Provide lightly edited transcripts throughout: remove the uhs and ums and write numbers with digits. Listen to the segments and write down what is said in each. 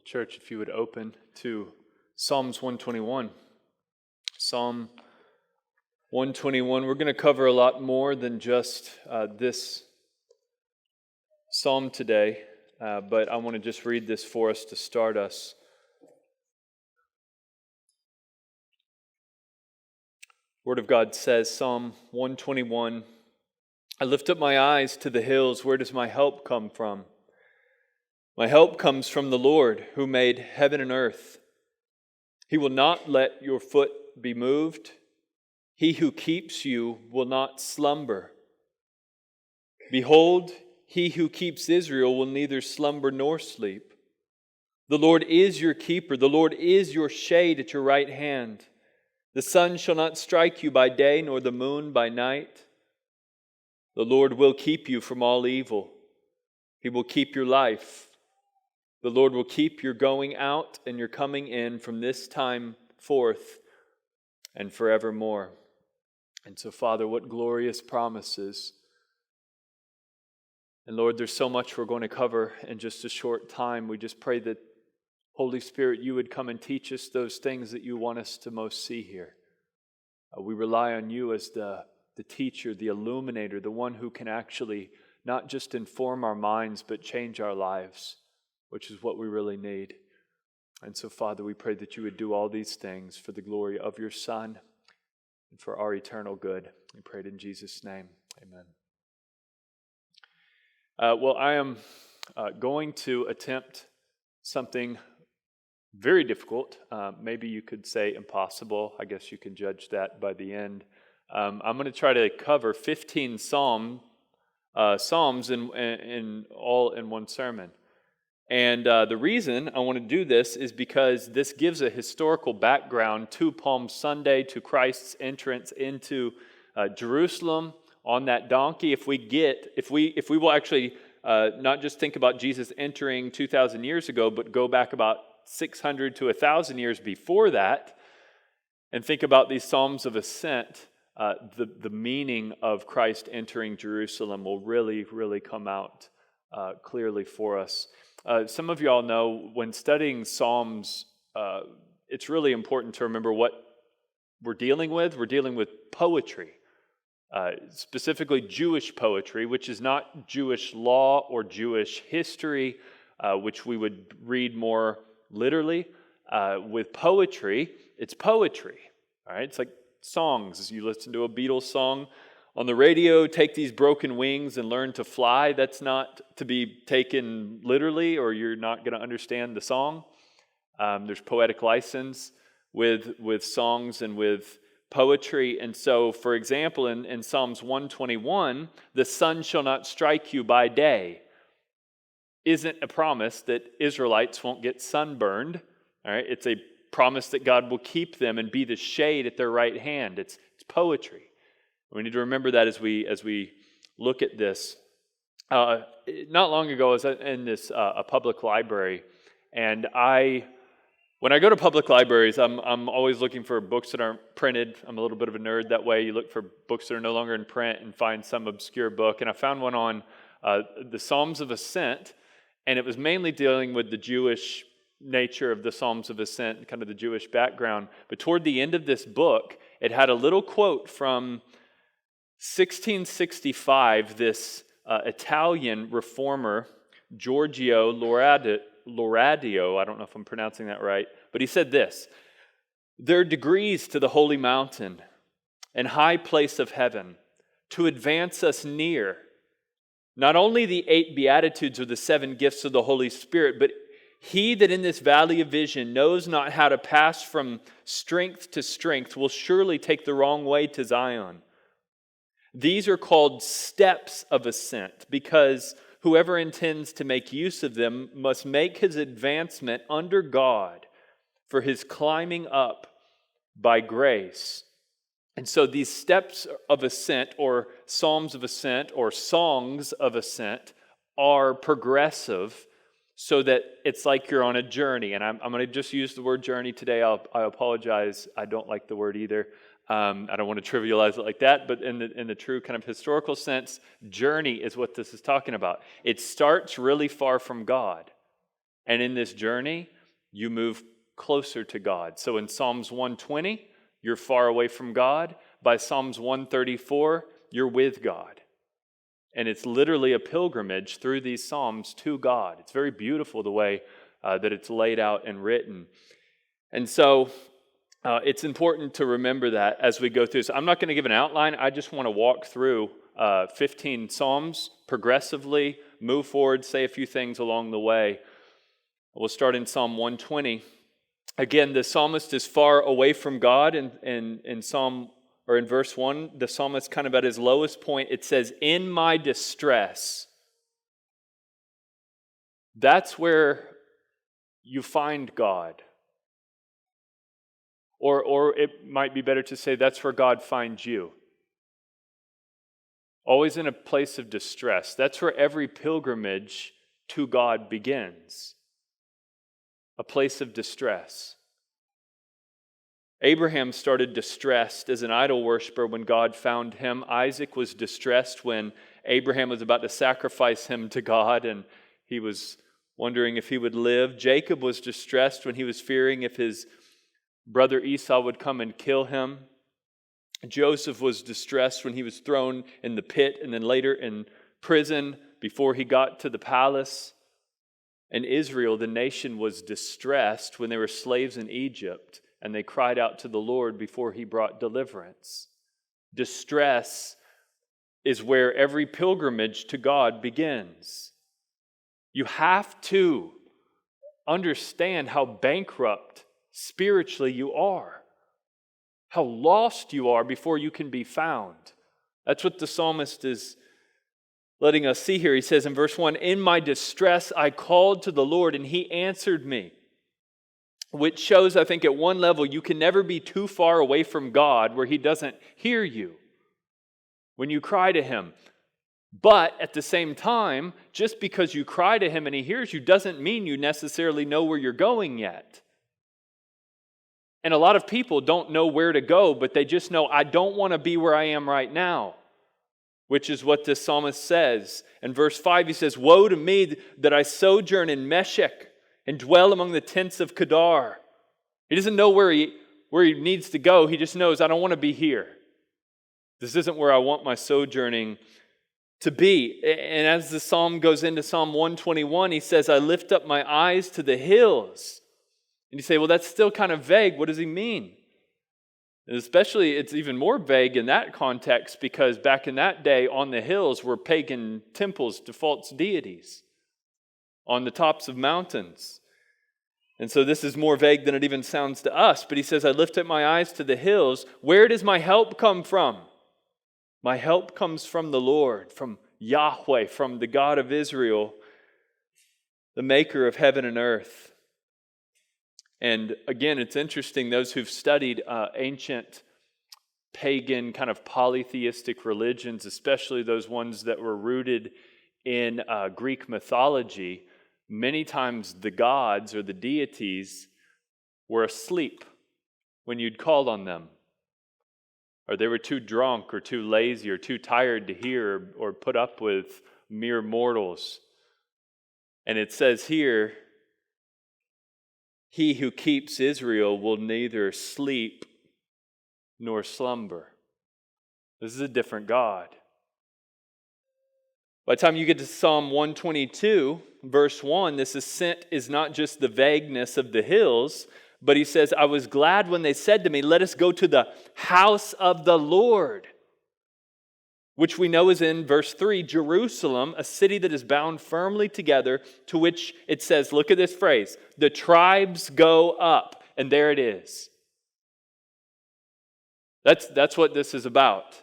Church, if you would open to Psalms 121. Psalm 121. We're going to cover a lot more than just this psalm today, but I want to just read this for us to start us. Word of God says, Psalm 121, I lift up my eyes to the hills. Where does my help come from? My help comes from the Lord who made heaven and earth. He will not let your foot be moved. He who keeps you will not slumber. Behold, he who keeps Israel will neither slumber nor sleep. The Lord is your keeper. The Lord is your shade at your right hand. The sun shall not strike you by day, nor the moon by night. The Lord will keep you from all evil. He will keep your life. The Lord will keep your going out and your coming in from this time forth and forevermore. And so, Father, what glorious promises. And Lord, there's so much we're going to cover in just a short time. We just pray that, Holy Spirit, you would come and teach us those things that you want us to most see here. We rely on you as the teacher, the illuminator, the one who can actually not just inform our minds, but change our lives, which is what we really need. And so, Father, we pray that you would do all these things for the glory of your Son and for our eternal good. We pray it in Jesus' name. Amen. I am going to attempt something very difficult. Maybe you could say impossible. I guess you can judge that by the end. I'm going to try to cover 15 Psalms in all in one sermon. And the reason I want to do this is because this gives a historical background to Palm Sunday, to Christ's entrance into Jerusalem on that donkey. If we will actually not just think about Jesus entering 2,000 years ago, but go back about 600 to 1,000 years before that, and think about these Psalms of Ascent, the meaning of Christ entering Jerusalem will really, really come out clearly for us. Some of y'all know when studying Psalms, it's really important to remember what we're dealing with. We're dealing with poetry, specifically Jewish poetry, which is not Jewish law or Jewish history, which we would read more literally. With poetry, it's poetry. All right, it's like songs. As you listen to a Beatles song on the radio, take these broken wings and learn to fly. That's not to be taken literally, or you're not going to understand the song. There's poetic license with songs and with poetry. And so, for example, in Psalms 121, the sun shall not strike you by day isn't a promise that Israelites won't get sunburned. All right, it's a promise that God will keep them and be the shade at their right hand. It's poetry. We need to remember that as we look at this. Not long ago, I was in this a public library, and when I go to public libraries, I'm always looking for books that aren't printed. I'm a little bit of a nerd that way. You look for books that are no longer in print and find some obscure book. And I found one on the Psalms of Ascent, and it was mainly dealing with the Jewish nature of the Psalms of Ascent, kind of the Jewish background. But toward the end of this book, it had a little quote from 1665, this Italian reformer, Giorgio Loradio, I don't know if I'm pronouncing that right, but he said this: there are degrees to the holy mountain and high place of heaven to advance us near, not only the 8 Beatitudes or the 7 gifts of the Holy Spirit, but he that in this valley of vision knows not how to pass from strength to strength will surely take the wrong way to Zion. These are called steps of ascent, because whoever intends to make use of them must make his advancement under God for his climbing up by grace. And so these steps of ascent, or psalms of ascent, or songs of ascent, are progressive, so that it's like you're on a journey. And I'm going to just use the word journey today. I apologize. I don't like the word either. I don't want to trivialize it like that, but in the true kind of historical sense, journey is what this is talking about. It starts really far from God. And in this journey, you move closer to God. So in Psalms 120, you're far away from God. By Psalms 134, you're with God. And it's literally a pilgrimage through these Psalms to God. It's very beautiful the way that it's laid out and written. And so it's important to remember that as we go through. So I'm not going to give an outline. I just want to walk through 15 Psalms progressively, move forward, say a few things along the way. We'll start in Psalm 120. Again, the psalmist is far away from God. In Psalm, or in verse 1, the psalmist kind of at his lowest point, it says, "In my distress." That's where you find God. Or it might be better to say that's where God finds you. Always in a place of distress. That's where every pilgrimage to God begins. A place of distress. Abraham started distressed as an idol worshiper when God found him. Isaac was distressed when Abraham was about to sacrifice him to God and he was wondering if he would live. Jacob was distressed when he was fearing if his brother Esau would come and kill him. Joseph was distressed when he was thrown in the pit and then later in prison before he got to the palace. And Israel, the nation, was distressed when they were slaves in Egypt and they cried out to the Lord before he brought deliverance. Distress is where every pilgrimage to God begins. You have to understand how bankrupt spiritually you are, how lost you are before you can be found. That's what the psalmist is letting us see here. He says in verse 1, "In my distress I called to the Lord and he answered me." Which shows, I think, at one level, you can never be too far away from God where he doesn't hear you when you cry to him. But at the same time, just because you cry to him and he hears you doesn't mean you necessarily know where you're going yet. And a lot of people don't know where to go, but they just know, I don't want to be where I am right now, which is what this psalmist says. In verse 5, he says, "Woe to me that I sojourn in Meshech and dwell among the tents of Kedar." He doesn't know where he needs to go. He just knows, I don't want to be here. This isn't where I want my sojourning to be. And as the psalm goes into Psalm 121, he says, "I lift up my eyes to the hills." And you say, well, that's still kind of vague. What does he mean? And especially, it's even more vague in that context because back in that day, on the hills were pagan temples to false deities on the tops of mountains. And so this is more vague than it even sounds to us. But he says, "I lift up my eyes to the hills. Where does my help come from?" My help comes from the Lord, from Yahweh, from the God of Israel, the maker of heaven and earth. And again, it's interesting, those who've studied ancient pagan kind of polytheistic religions, especially those ones that were rooted in Greek mythology, many times the gods or the deities were asleep when you'd called on them. Or they were too drunk or too lazy or too tired to hear or put up with mere mortals. And it says here, "He who keeps Israel will neither sleep nor slumber." This is a different God. By the time you get to Psalm 122, verse 1, this ascent is not just the vagueness of the hills, but he says, "I was glad when they said to me, 'Let us go to the house of the Lord,'" which we know is in verse 3, Jerusalem, a city that is bound firmly together, to which it says, look at this phrase, "The tribes go up," and there it is. That's what this is about.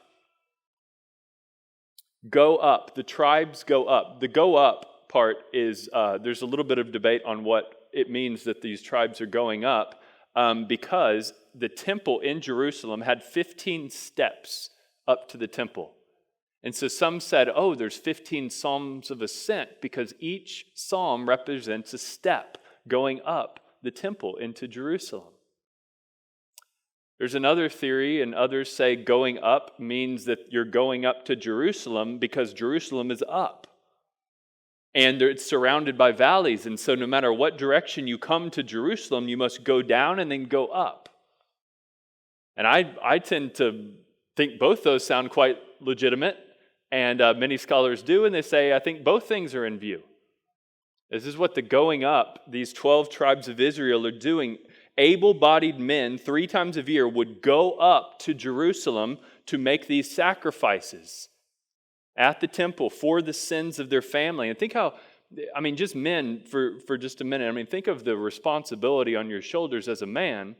Go up. The tribes go up. The go up part is, there's a little bit of debate on what it means that these tribes are going up, because the temple in Jerusalem had 15 steps up to the temple. And so some said, oh, there's 15 psalms of ascent because each psalm represents a step going up the temple into Jerusalem. There's another theory, and others say going up means that you're going up to Jerusalem because Jerusalem is up. and it's surrounded by valleys. And so no matter what direction you come to Jerusalem, you must go down and then go up. And I tend to think both those sound quite legitimate, and many scholars do, and they say, I think both things are in view. This is what the going up, these 12 tribes of Israel are doing. Able-bodied men 3 times a year would go up to Jerusalem to make these sacrifices at the temple for the sins of their family. And think how, just men, for just a minute, think of the responsibility on your shoulders as a man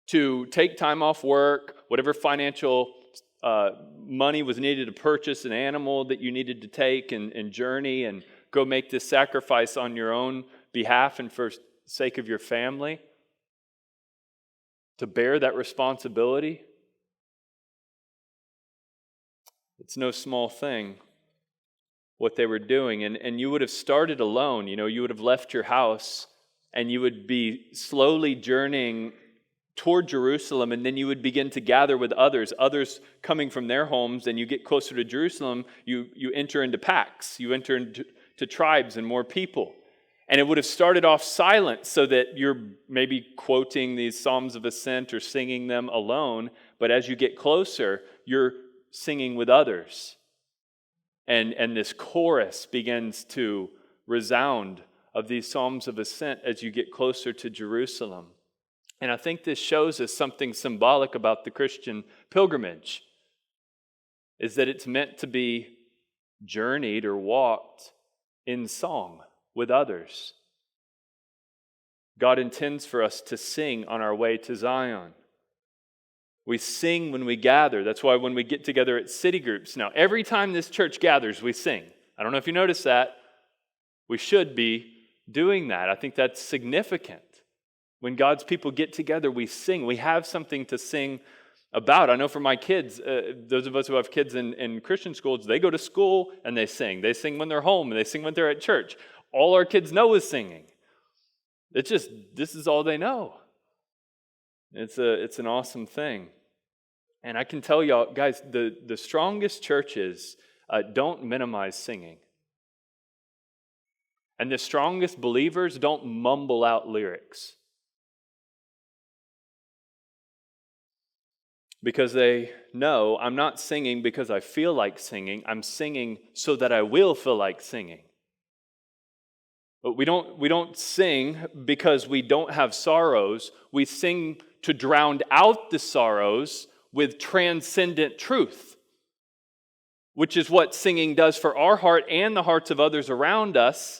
to take time off work, whatever financial money was needed to purchase an animal that you needed to take and journey and go make this sacrifice on your own behalf and for sake of your family. To bear that responsibility. It's no small thing what they were doing. And you would have started alone. You would have left your house and you would be slowly journeying toward Jerusalem, and then you would begin to gather with others coming from their homes, and you get closer to Jerusalem, you enter into packs, you enter into tribes and more people. And it would have started off silent so that you're maybe quoting these Psalms of Ascent or singing them alone, but as you get closer, you're singing with others. And this chorus begins to resound of these Psalms of Ascent as you get closer to Jerusalem. And I think this shows us something symbolic about the Christian pilgrimage, is that it's meant to be journeyed or walked in song with others. God intends for us to sing on our way to Zion. We sing when we gather. That's why when we get together at city groups, now every time this church gathers, we sing. I don't know if you noticed that. We should be doing that. I think that's significant. When God's people get together, we sing. We have something to sing about. I know for my kids, those of us who have kids in Christian schools, they go to school and they sing. They sing when they're home and they sing when they're at church. All our kids know is singing. This is all they know. It's an awesome thing. And I can tell y'all, guys, the strongest churches don't minimize singing. And the strongest believers don't mumble out lyrics. Because they know I'm not singing because I feel like singing. I'm singing so that I will feel like singing. But we don't sing because we don't have sorrows. We sing to drown out the sorrows with transcendent truth, which is what singing does for our heart and the hearts of others around us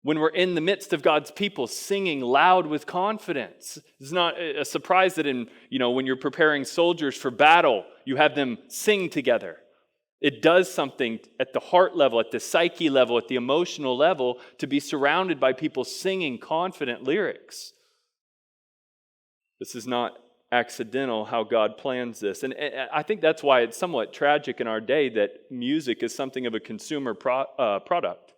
when we're in the midst of God's people, singing loud with confidence. It's not a surprise that when you're preparing soldiers for battle, you have them sing together. It does something at the heart level, at the psyche level, at the emotional level, to be surrounded by people singing confident lyrics. This is not accidental how God plans this. And I think that's why it's somewhat tragic in our day that music is something of a consumer product.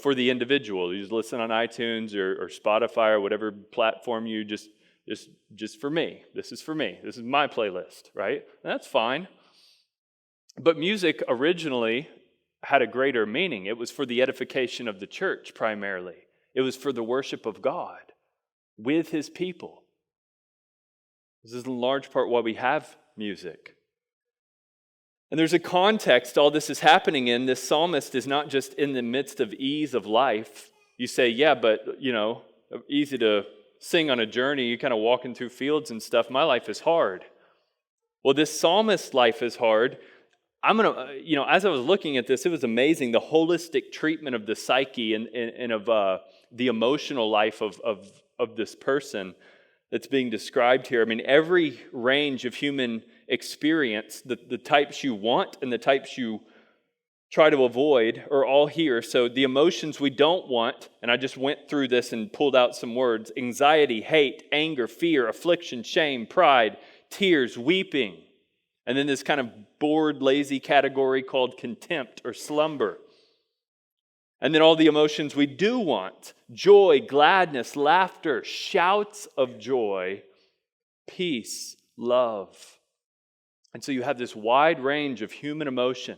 For the individual. You just listen on iTunes or Spotify or whatever platform you just for me. This is for me. This is my playlist, right? And that's fine. But music originally had a greater meaning. It was for the edification of the church primarily. It was for the worship of God with His people. This is in large part why we have music. And there's a context all this is happening in. This psalmist is not just in the midst of ease of life. You say, yeah, but, easy to sing on a journey. You kind of walking through fields and stuff. My life is hard. Well, this psalmist's life is hard. As I was looking at this, it was amazing, the holistic treatment of the psyche and of the emotional life of this person that's being described here. Every range of human experience, the types you want and the types you try to avoid are all here. So the emotions we don't want, and I just went through this and pulled out some words: anxiety, hate, anger, fear, affliction, shame, pride, tears, weeping. And then this kind of bored, lazy category called contempt or slumber. And then all the emotions we do want: joy, gladness, laughter, shouts of joy, peace, love. And so you have this wide range of human emotion.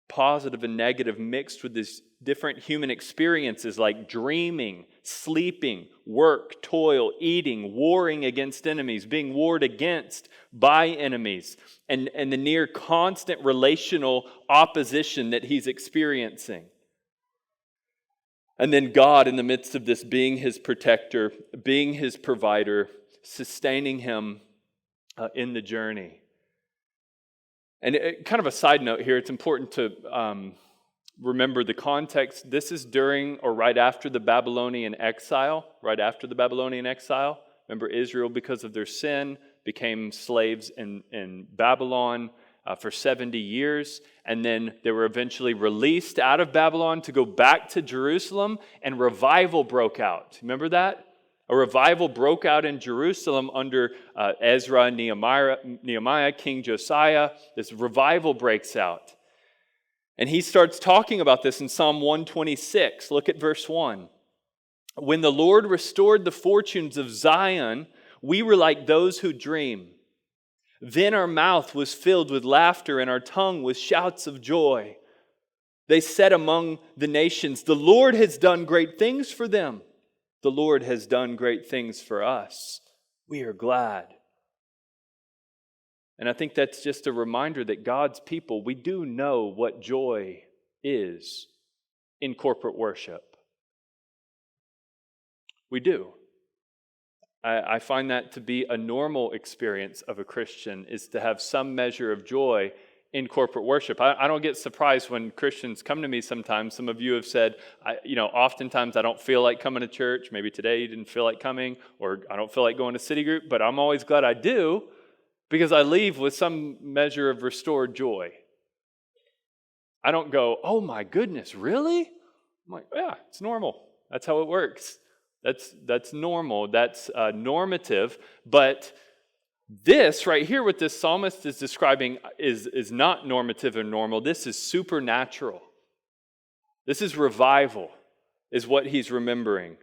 positive and negative mixed with these different human experiences like dreaming, sleeping, work, toil, eating, warring against enemies, being warred against by enemies, and the near constant relational opposition that he's experiencing. And then God, in the midst of this, being his protector, being his provider, sustaining him in the journey. And kind of a side note here, it's important to remember the context. This is during or right after the Babylonian exile. Remember, Israel, because of their sin, became slaves in Babylon for 70 years. And then they were eventually released out of Babylon to go back to Jerusalem, and revival broke out. Remember that? A revival broke out in Jerusalem under Ezra, Nehemiah, King Josiah. This revival breaks out. And he starts talking about this in Psalm 126. Look at verse 1. When the Lord restored the fortunes of Zion, we were like those who dream. Then our mouth was filled with laughter and our tongue with shouts of joy. They said among the nations, the Lord has done great things for them. The Lord has done great things for us. We are glad. And I think that's just a reminder that God's people, we do know what joy is in corporate worship. We do. I find that to be a normal experience of a Christian, is to have some measure of joy in corporate worship. I don't get surprised when Christians come to me sometimes. Some of you have said, oftentimes I don't feel like coming to church. Maybe today you didn't feel like coming, or I don't feel like going to city group, but I'm always glad I do, because I leave with some measure of restored joy. I don't go, oh my goodness, really? I'm like, yeah, it's normal. That's how it works. That's normal. That's normative. But this right here, what this psalmist is describing, is not normative or normal. This is supernatural. This is revival, is what he's remembering.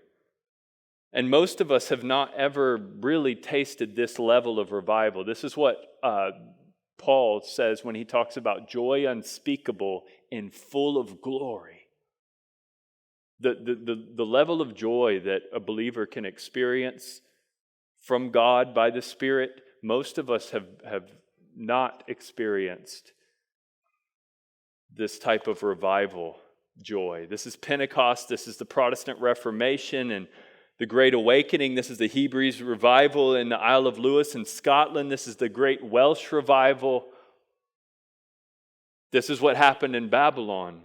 And most of us have not ever really tasted this level of revival. This is what Paul says when he talks about joy unspeakable and full of glory. The level of joy that a believer can experience from God by the Spirit, most of us have not experienced this type of revival joy. This is Pentecost. This is the Protestant Reformation and the Great Awakening. This is the Hebrews revival in the Isle of Lewis in Scotland. This is the Great Welsh revival. This is what happened in Babylon.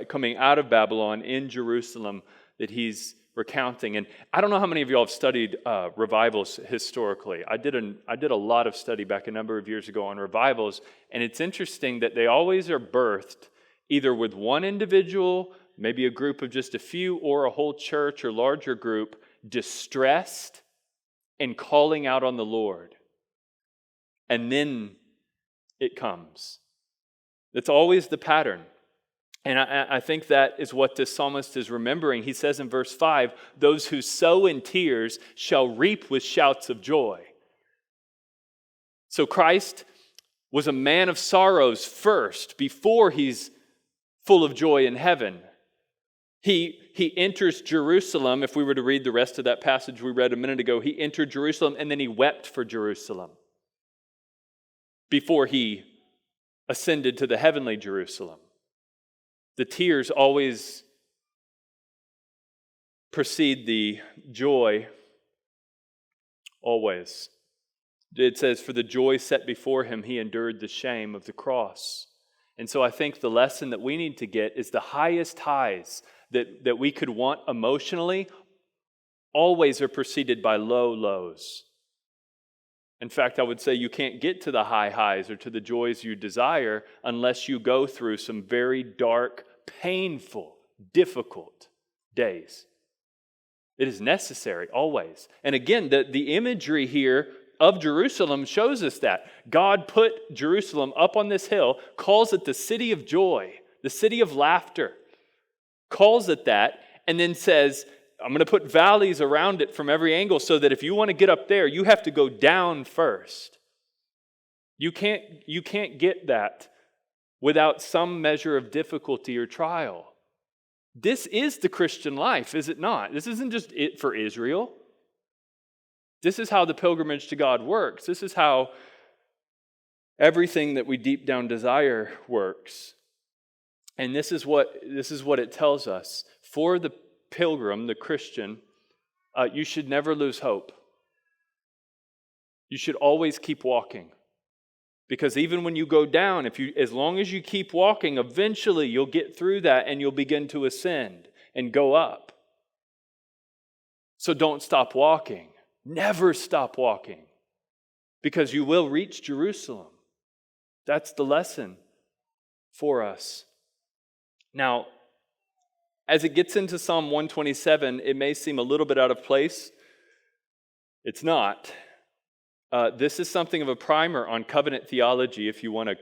Coming out of Babylon in Jerusalem that he's recounting. And I don't know how many of you all have studied revivals historically. I did a lot of study back a number of years ago on revivals, and it's interesting that they always are birthed either with one individual, maybe a group of just a few, or a whole church or larger group, distressed and calling out on the Lord. And then it comes. That's always the pattern. And I think that is what this psalmist is remembering. He says in verse 5, those who sow in tears shall reap with shouts of joy. So Christ was a man of sorrows first, before he's full of joy in heaven. He enters Jerusalem. If we were to read the rest of that passage we read a minute ago, he entered Jerusalem and then he wept for Jerusalem before he ascended to the heavenly Jerusalem. The tears always precede the joy, always. It says, for the joy set before him, he endured the shame of the cross. And so I think the lesson that we need to get is the highest highs that we could want emotionally always are preceded by low lows. In fact, I would say you can't get to the high highs or to the joys you desire unless you go through some very dark, painful, difficult days. It is necessary, always. And again, the imagery here of Jerusalem shows us that. God put Jerusalem up on this hill, calls it the city of joy, the city of laughter, calls it that, and then says, I'm going to put valleys around it from every angle so that if you want to get up there, you have to go down first. You can't get that without some measure of difficulty or trial. This is the Christian life, is it not? This isn't just it for Israel. This is how the pilgrimage to God works. This is how everything that we deep down desire works. And this is what it tells us. For the pilgrim, the Christian, you should never lose hope. You should always keep walking. Because even when you go down, as long as you keep walking, eventually you'll get through that and you'll begin to ascend and go up. So don't stop walking. Never stop walking. Because you will reach Jerusalem. That's the lesson for us. Now, as it gets into Psalm 127, it may seem a little bit out of place. It's not. This is something of a primer on covenant theology, if you want a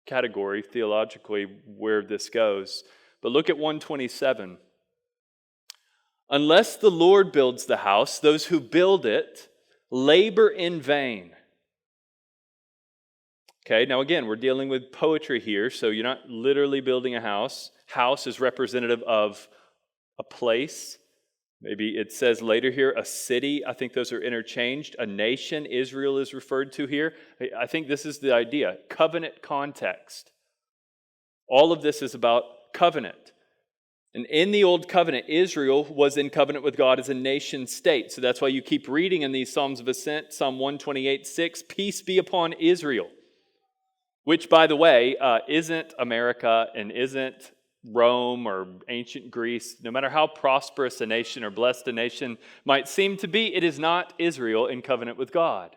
category theologically where this goes. But look at 127. Unless the Lord builds the house, those who build it labor in vain. Okay, now again, we're dealing with poetry here, so you're not literally building a house. House is representative of a place. Maybe it says later here, a city. I think those are interchanged. A nation, Israel is referred to here. I think this is the idea. Covenant context. All of this is about covenant. And in the Old Covenant, Israel was in covenant with God as a nation state. So that's why you keep reading in these Psalms of Ascent, Psalm 128:6, peace be upon Israel. Which, by the way, isn't America and isn't Rome or ancient Greece. No matter how prosperous a nation or blessed a nation might seem to be, it is not Israel in covenant with God.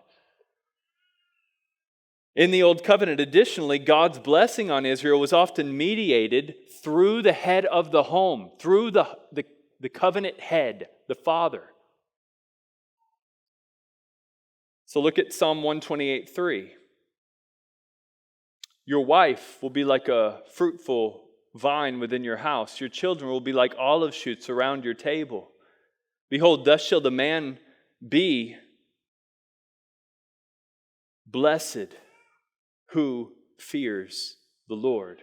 In the Old Covenant, additionally, God's blessing on Israel was often mediated through the head of the home, through the covenant head, the father. So look at Psalm 128:3. Your wife will be like a fruitful vine within your house. Your children will be like olive shoots around your table. Behold, thus shall the man be blessed who fears the Lord.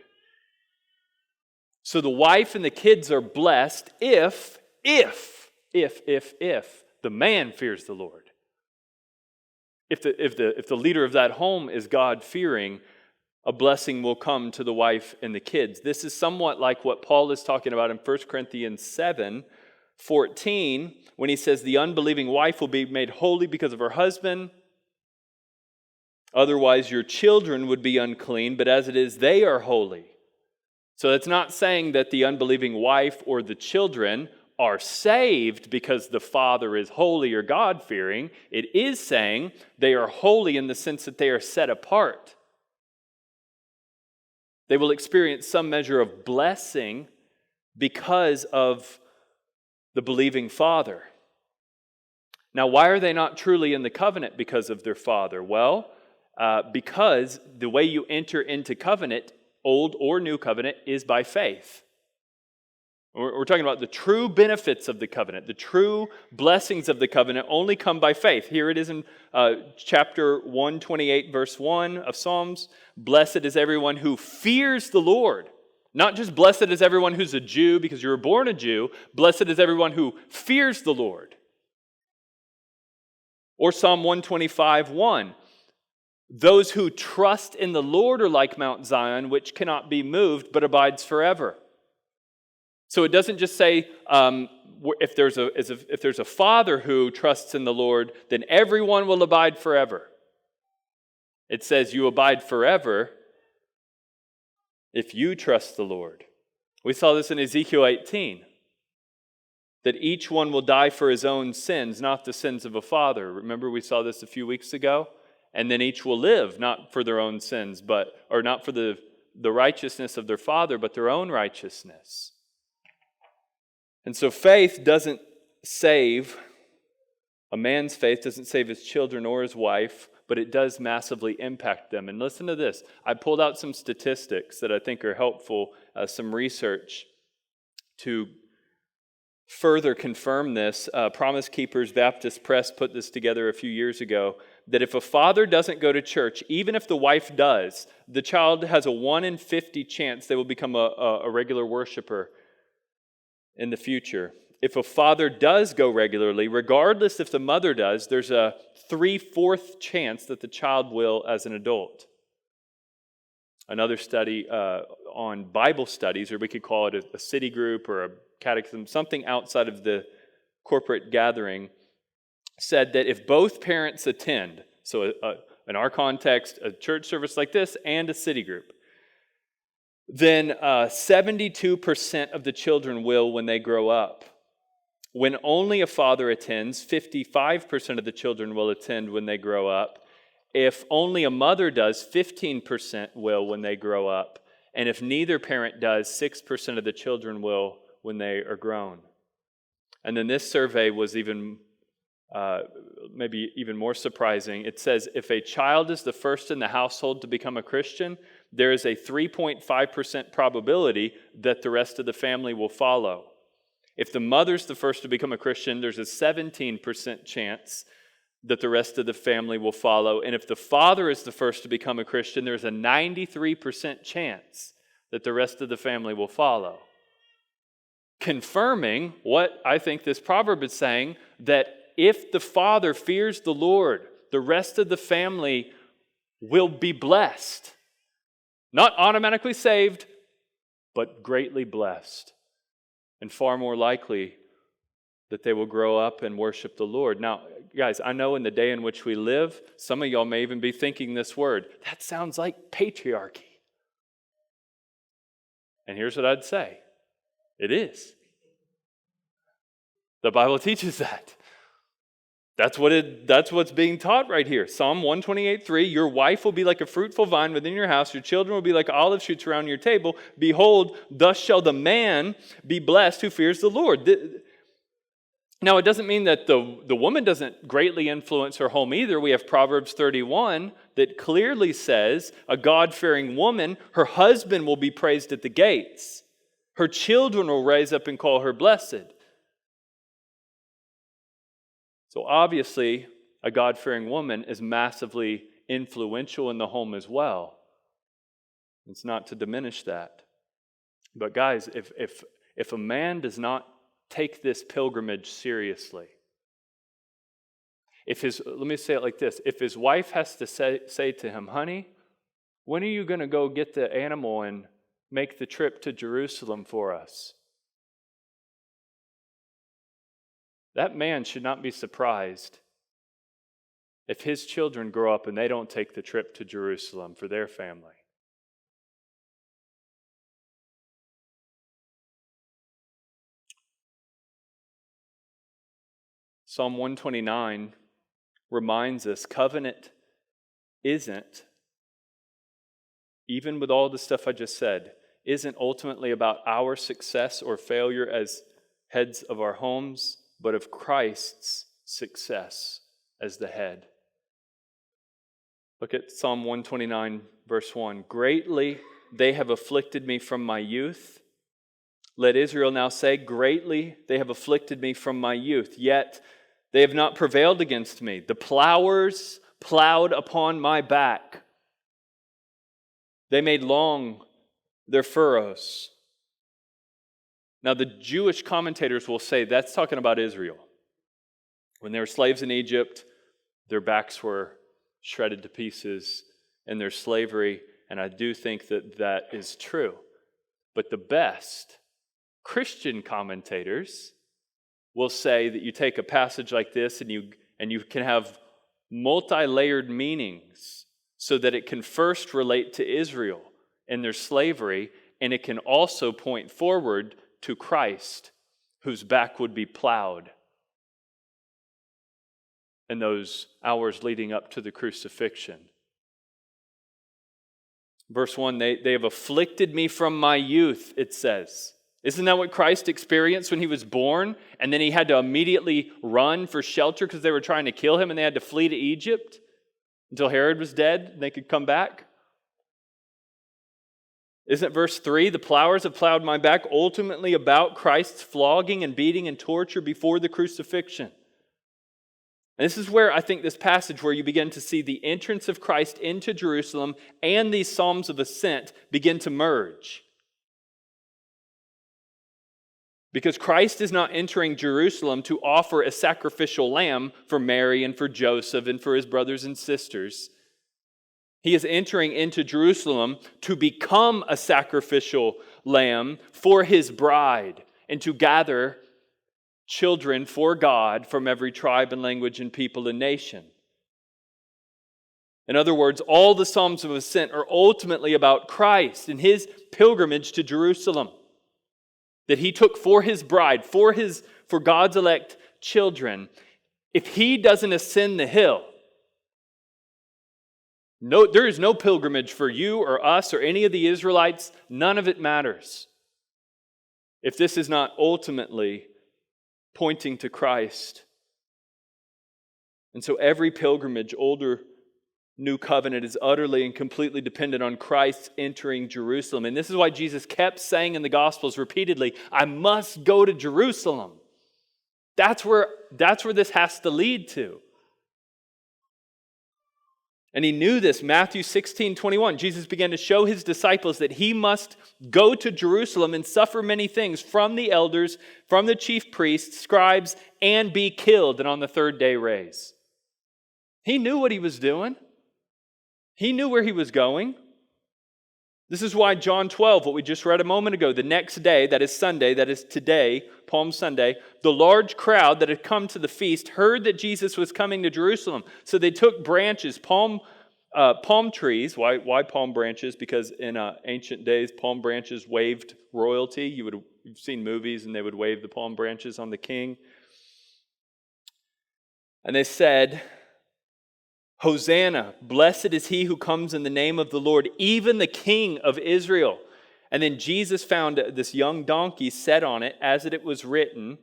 So the wife and the kids are blessed if the man fears the Lord. If the leader of that home is God-fearing, a blessing will come to the wife and the kids. This is somewhat like what Paul is talking about in 1 Corinthians 7:14, when he says the unbelieving wife will be made holy because of her husband. Otherwise, your children would be unclean, but as it is, they are holy. So it's not saying that the unbelieving wife or the children are saved because the father is holy or God-fearing. It is saying they are holy in the sense that they are set apart. They will experience some measure of blessing because of the believing father. Now, why are they not truly in the covenant because of their father? Well, because the way you enter into covenant, old or new covenant, is by faith. We're talking about the true benefits of the covenant. The true blessings of the covenant only come by faith. Here it is in chapter 128, verse 1 of Psalms. Blessed is everyone who fears the Lord. Not just blessed is everyone who's a Jew because you were born a Jew. Blessed is everyone who fears the Lord. Or Psalm 125:1. Those who trust in the Lord are like Mount Zion, which cannot be moved but abides forever. So it doesn't just say if there's a father who trusts in the Lord, then everyone will abide forever. It says you abide forever if you trust the Lord. We saw this in Ezekiel 18, that each one will die for his own sins, not the sins of a father. Remember we saw this a few weeks ago? And then each will live, not for their own sins, or not for the righteousness of their father, but their own righteousness. And so faith doesn't save, a man's faith doesn't save his children or his wife, but it does massively impact them. And listen to this. I pulled out some statistics that I think are helpful, some research to further confirm this, Promise Keepers Baptist Press put this together a few years ago, that if a father doesn't go to church, even if the wife does, the child has a 1 in 50 chance they will become a regular worshiper in the future. If a father does go regularly, regardless if the mother does, there's a 3/4 chance that the child will as an adult. Another study on Bible studies, or we could call it a city group or a catechism, something outside of the corporate gathering, said that if both parents attend, so in our context, a church service like this and a city group, then 72% of the children will when they grow up. When only a father attends, 55% of the children will attend when they grow up. If only a mother does, 15% will when they grow up. And if neither parent does, 6% of the children will when they are grown. And then this survey was maybe even more surprising. It says if a child is the first in the household to become a Christian, there is a 3.5% probability that the rest of the family will follow. If the mother's the first to become a Christian, there's a 17% chance that the rest of the family will follow. And if the father is the first to become a Christian, there's a 93% chance that the rest of the family will follow. Confirming what I think this proverb is saying, that if the father fears the Lord, the rest of the family will be blessed. Not automatically saved, but greatly blessed. And far more likely that they will grow up and worship the Lord. Now, guys, I know in the day in which we live, some of y'all may even be thinking this word. That sounds like patriarchy. And here's what I'd say. It is. The Bible teaches that. That's what's being taught right here. Psalm 128:3, your wife will be like a fruitful vine within your house. Your children will be like olive shoots around your table. Behold, thus shall the man be blessed who fears the Lord. Now, it doesn't mean that the woman doesn't greatly influence her home either. We have Proverbs 31 that clearly says a God-fearing woman, her husband will be praised at the gates. Her children will rise up and call her blessed. So obviously, a God-fearing woman is massively influential in the home as well. It's not to diminish that. But guys, if a man does not take this pilgrimage seriously, let me say it like this, if his wife has to say to him, honey, when are you going to go get the animal and make the trip to Jerusalem for us? That man should not be surprised if his children grow up and they don't take the trip to Jerusalem for their family. Psalm 129 reminds us covenant isn't, even with all the stuff I just said, isn't ultimately about our success or failure as heads of our homes, but of Christ's success as the head. Look at Psalm 129, verse 1. Greatly they have afflicted me from my youth. Let Israel now say, greatly they have afflicted me from my youth, yet they have not prevailed against me. The plowers plowed upon my back. They made long their furrows. Now, the Jewish commentators will say that's talking about Israel. When they were slaves in Egypt, their backs were shredded to pieces in their slavery, and I do think that is true. But the best Christian commentators will say that you take a passage like this and you can have multi-layered meanings so that it can first relate to Israel and their slavery, and it can also point forward to Christ, whose back would be plowed in those hours leading up to the crucifixion. Verse 1, they have afflicted me from my youth, it says. Isn't that what Christ experienced when he was born? And then he had to immediately run for shelter because they were trying to kill him and they had to flee to Egypt until Herod was dead and they could come back? Isn't verse 3, the plowers have plowed my back, ultimately about Christ's flogging and beating and torture before the crucifixion? And this is where I think this passage where you begin to see the entrance of Christ into Jerusalem and these Psalms of Ascent begin to merge. Because Christ is not entering Jerusalem to offer a sacrificial lamb for Mary and for Joseph and for his brothers and sisters. He is entering into Jerusalem to become a sacrificial lamb for his bride and to gather children for God from every tribe and language and people and nation. In other words, all the Psalms of Ascent are ultimately about Christ and his pilgrimage to Jerusalem that he took for his bride, for God's elect children. If he doesn't ascend the hill, there is no pilgrimage for you or us or any of the Israelites. None of it matters if this is not ultimately pointing to Christ. And so every pilgrimage, Old or New Covenant, is utterly and completely dependent on Christ entering Jerusalem. And this is why Jesus kept saying in the Gospels repeatedly, I must go to Jerusalem. That's where this has to lead to. And he knew this. Matthew 16:21, Jesus began to show his disciples that he must go to Jerusalem and suffer many things from the elders, from the chief priests, scribes, and be killed, and on the third day rise. He knew what he was doing. He knew where he was going. This is why John 12, what we just read a moment ago, the next day, that is Sunday, that is today, Palm Sunday, the large crowd that had come to the feast heard that Jesus was coming to Jerusalem. So they took branches, palm trees. Why palm branches? Because in ancient days, palm branches waved royalty. You've seen movies and they would wave the palm branches on the king. And they said, Hosanna, blessed is he who comes in the name of the Lord, even the King of Israel. And then Jesus found this young donkey set on it as it was written.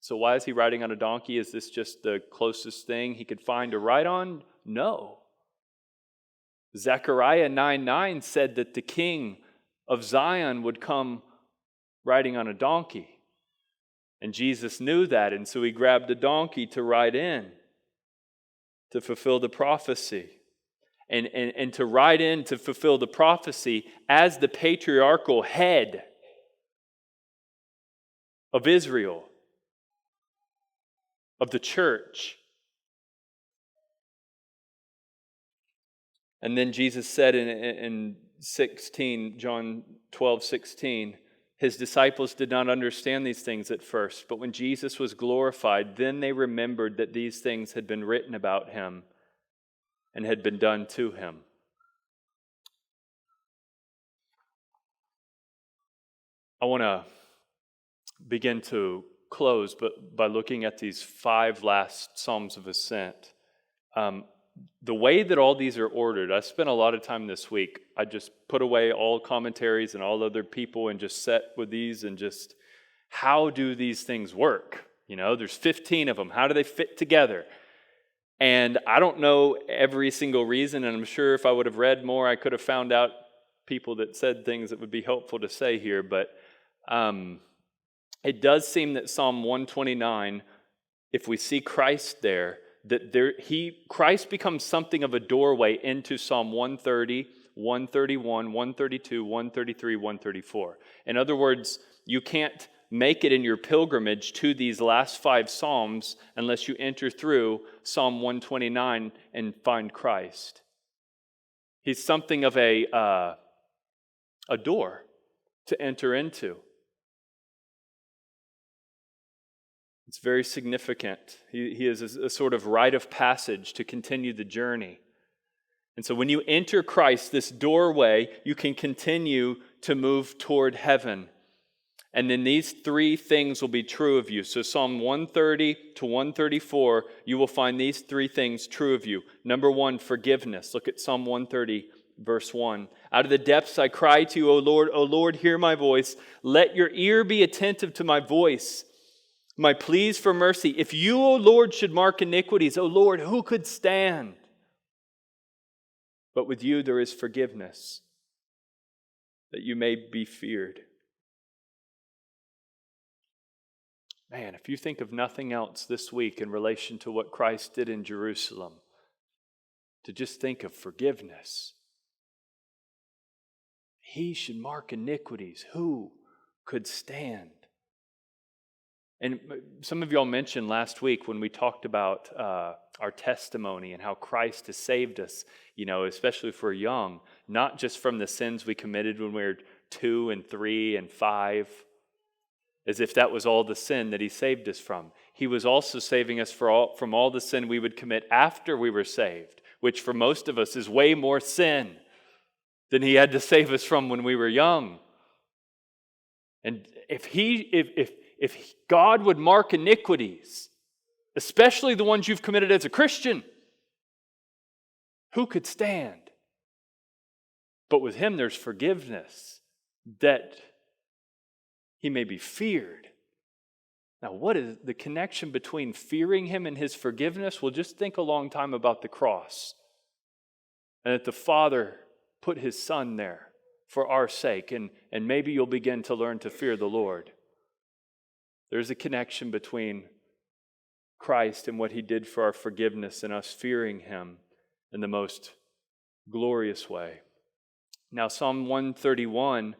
So why is he riding on a donkey? Is this just the closest thing he could find to ride on? No. Zechariah 9:9 said that the King of Zion would come riding on a donkey. And Jesus knew that, and so he grabbed a donkey to ride in, to fulfill the prophecy. And to ride in to fulfill the prophecy as the patriarchal head of Israel, of the church. And then Jesus said in 16, John 12:16, his disciples did not understand these things at first, but when Jesus was glorified, then they remembered that these things had been written about him and had been done to him. I want to begin to close by looking at these 5 last Psalms of Ascent. The way that all these are ordered, I spent a lot of time this week. I just put away all commentaries and all other people and just sat with these and just, how do these things work? There's 15 of them. How do they fit together? And I don't know every single reason, and I'm sure if I would have read more, I could have found out people that said things that would be helpful to say here. But it does seem that Psalm 129, if we see Christ there, Christ becomes something of a doorway into Psalm 130, 131, 132, 133, 134. In other words, you can't make it in your pilgrimage to these last 5 Psalms unless you enter through Psalm 129 and find Christ. He's something of a door to enter into. It's very significant. He is a sort of rite of passage to continue the journey. And so when you enter Christ, this doorway, you can continue to move toward heaven. And then these 3 things will be true of you. So Psalm 130 to 134, you will find these 3 things true of you. Number 1, forgiveness. Look at Psalm 130, verse 1. Out of the depths I cry to you, O Lord, hear my voice. Let your ear be attentive to my voice, my pleas for mercy. If you, O Lord, should mark iniquities, O Lord, who could stand? But with you there is forgiveness, that you may be feared. Man, if you think of nothing else this week in relation to what Christ did in Jerusalem, to just think of forgiveness. He should mark iniquities. Who could stand? And some of y'all mentioned last week when we talked about our testimony and how Christ has saved us, especially if we're young, not just from the sins we committed when we were 2 and 3 and 5, as if that was all the sin that he saved us from. He was also saving us from all the sin we would commit after we were saved, which for most of us is way more sin than he had to save us from when we were young. And if God would mark iniquities, especially the ones you've committed as a Christian, who could stand? But with him there's forgiveness, that he may be feared. Now, what is the connection between fearing him and his forgiveness? Well, just think a long time about the cross, and that the Father put his Son there for our sake, and maybe you'll begin to learn to fear the Lord. There's a connection between Christ and what he did for our forgiveness and us fearing him in the most glorious way. Now, Psalm 131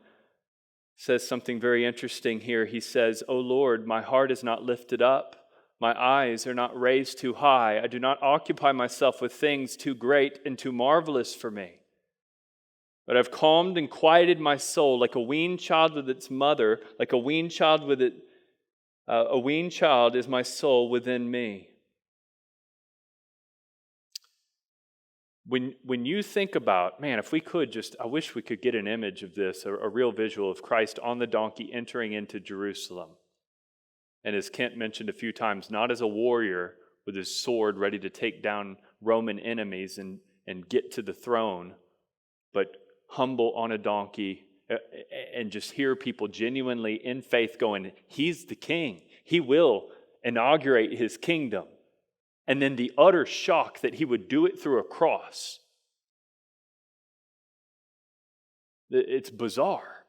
says something very interesting here. He says, "O Lord, my heart is not lifted up. My eyes are not raised too high. I do not occupy myself with things too great and too marvelous for me. But I've calmed and quieted my soul like a weaned child with its mother, like a weaned child a weaned child is my soul within me." When you think about, man, if we could I wish we could get an image of this, a real visual of Christ on the donkey entering into Jerusalem. And as Kent mentioned a few times, not as a warrior with his sword ready to take down Roman enemies and get to the throne, but humble on a donkey, and just hear people genuinely in faith going, he's the king. He will inaugurate his kingdom. And then the utter shock that he would do it through a cross. It's bizarre.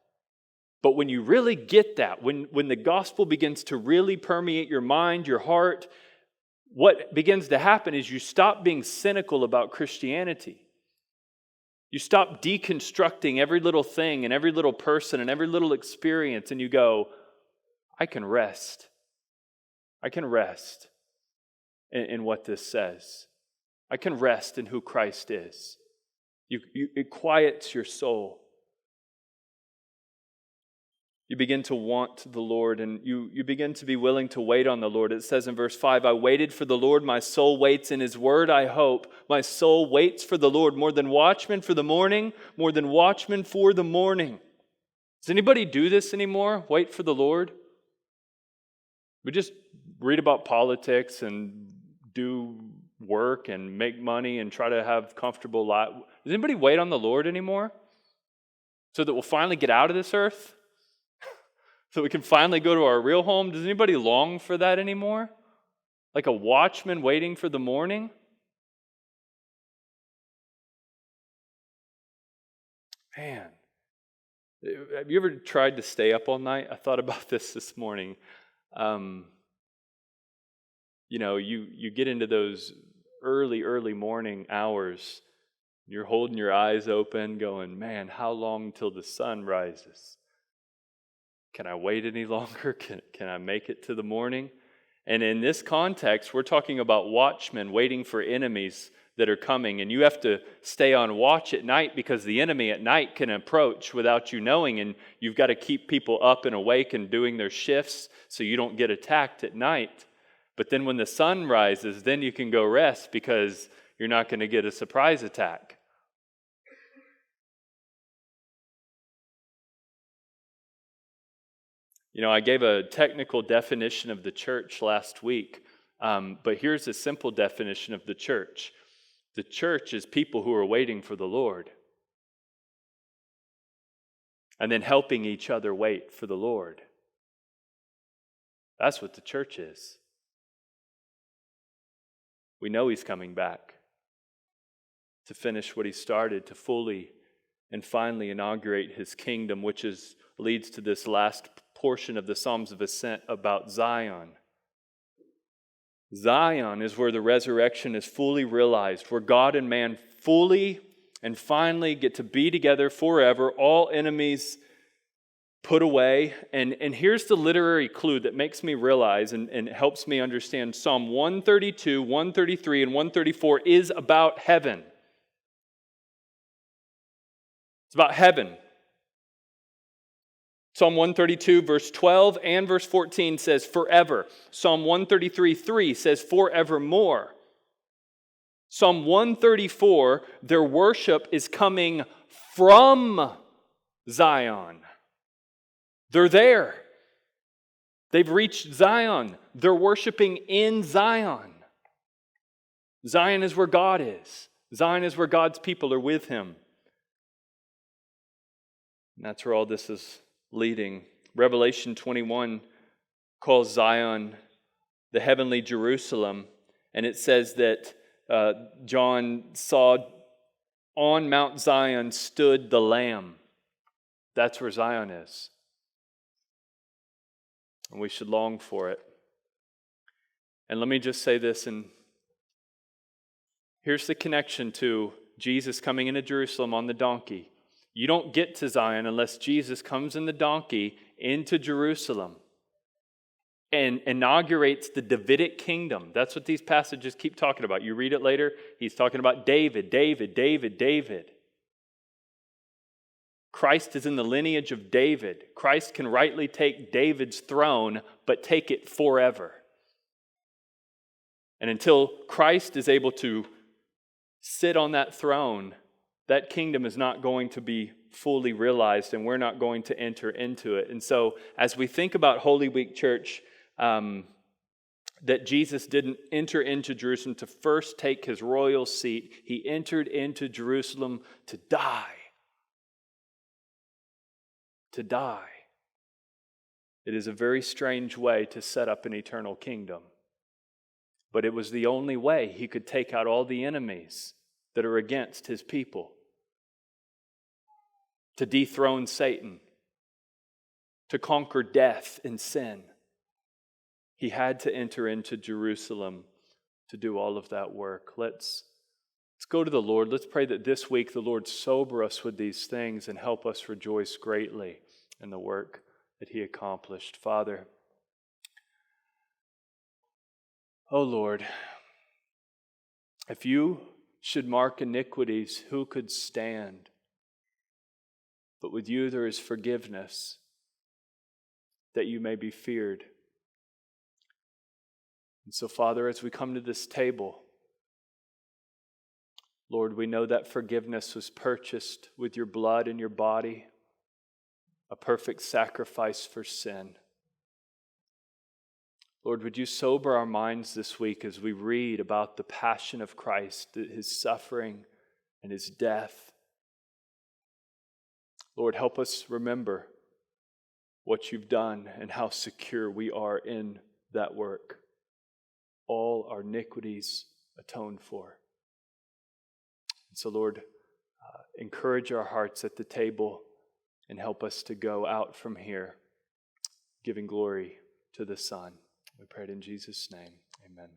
But when you really get that, when the gospel begins to really permeate your mind, your heart, what begins to happen is you stop being cynical about Christianity. You stop deconstructing every little thing and every little person and every little experience, and you go, I can rest. I can rest in what this says. I can rest in who Christ is. It quiets your soul. You begin to want the Lord, and you begin to be willing to wait on the Lord. It says in verse 5, I waited for the Lord, my soul waits in his word, I hope. My soul waits for the Lord more than watchmen for the morning, more than watchmen for the morning. Does anybody do this anymore? Wait for the Lord? We just read about politics and do work and make money and try to have comfortable life. Does anybody wait on the Lord anymore? So that we'll finally get out of this earth? So we can finally go to our real home? Does anybody long for that anymore? Like a watchman waiting for the morning? Man, have you ever tried to stay up all night? I thought about this morning. You get into those early morning hours. You're holding your eyes open going, man, how long till the sun rises? Can I wait any longer? Can I make it to the morning? And in this context, we're talking about watchmen waiting for enemies that are coming. And you have to stay on watch at night because the enemy at night can approach without you knowing. And you've got to keep people up and awake and doing their shifts so you don't get attacked at night. But then when the sun rises, then you can go rest because you're not going to get a surprise attack. I gave a technical definition of the church last week, but here's a simple definition of the church. The church is people who are waiting for the Lord and then helping each other wait for the Lord. That's what the church is. We know he's coming back to finish what he started, to fully and finally inaugurate his kingdom, which leads to this last portion of the Psalms of Ascent about Zion. Zion is where the resurrection is fully realized, where God and man fully and finally get to be together forever, all enemies put away. And here's the literary clue that makes me realize and helps me understand Psalm 132, 133, and 134 is about heaven. It's about heaven. Psalm 132, verse 12 and verse 14 says forever. Psalm 133, 3 says forevermore. Psalm 134, their worship is coming from Zion. They're there. They've reached Zion. They're worshiping in Zion. Zion is where God is. Zion is where God's people are with him. And that's where all this is leading. Revelation 21 calls Zion the heavenly Jerusalem, and it says that John saw on Mount Zion stood the Lamb. That's where Zion is. And we should long for it. And let me just say this, and here's the connection to Jesus coming into Jerusalem on the donkey. You don't get to Zion unless Jesus comes in the donkey into Jerusalem and inaugurates the Davidic kingdom. That's what these passages keep talking about. You read it later, he's talking about David, David, David, David. Christ is in the lineage of David. Christ can rightly take David's throne, but take it forever. And until Christ is able to sit on that throne, that kingdom is not going to be fully realized, and we're not going to enter into it. And so, as we think about Holy Week Church, that Jesus didn't enter into Jerusalem to first take his royal seat. He entered into Jerusalem to die. To die. It is a very strange way to set up an eternal kingdom. But it was the only way he could take out all the enemies that are against his people. To dethrone Satan. To conquer death and sin. He had to enter into Jerusalem to do all of that work. Let's go to the Lord. Let's pray that this week the Lord sober us with these things and help us rejoice greatly in the work that he accomplished. Father, oh Lord, if you should mark iniquities, who could stand? But with you there is forgiveness, that you may be feared. And so, Father, as we come to this table, Lord, we know that forgiveness was purchased with your blood and your body, a perfect sacrifice for sin. Lord, would you sober our minds this week as we read about the passion of Christ, his suffering and his death. Lord, help us remember what you've done and how secure we are in that work. All our iniquities atoned for. And so, Lord, encourage our hearts at the table and help us to go out from here giving glory to the Son. We pray it in Jesus' name. Amen.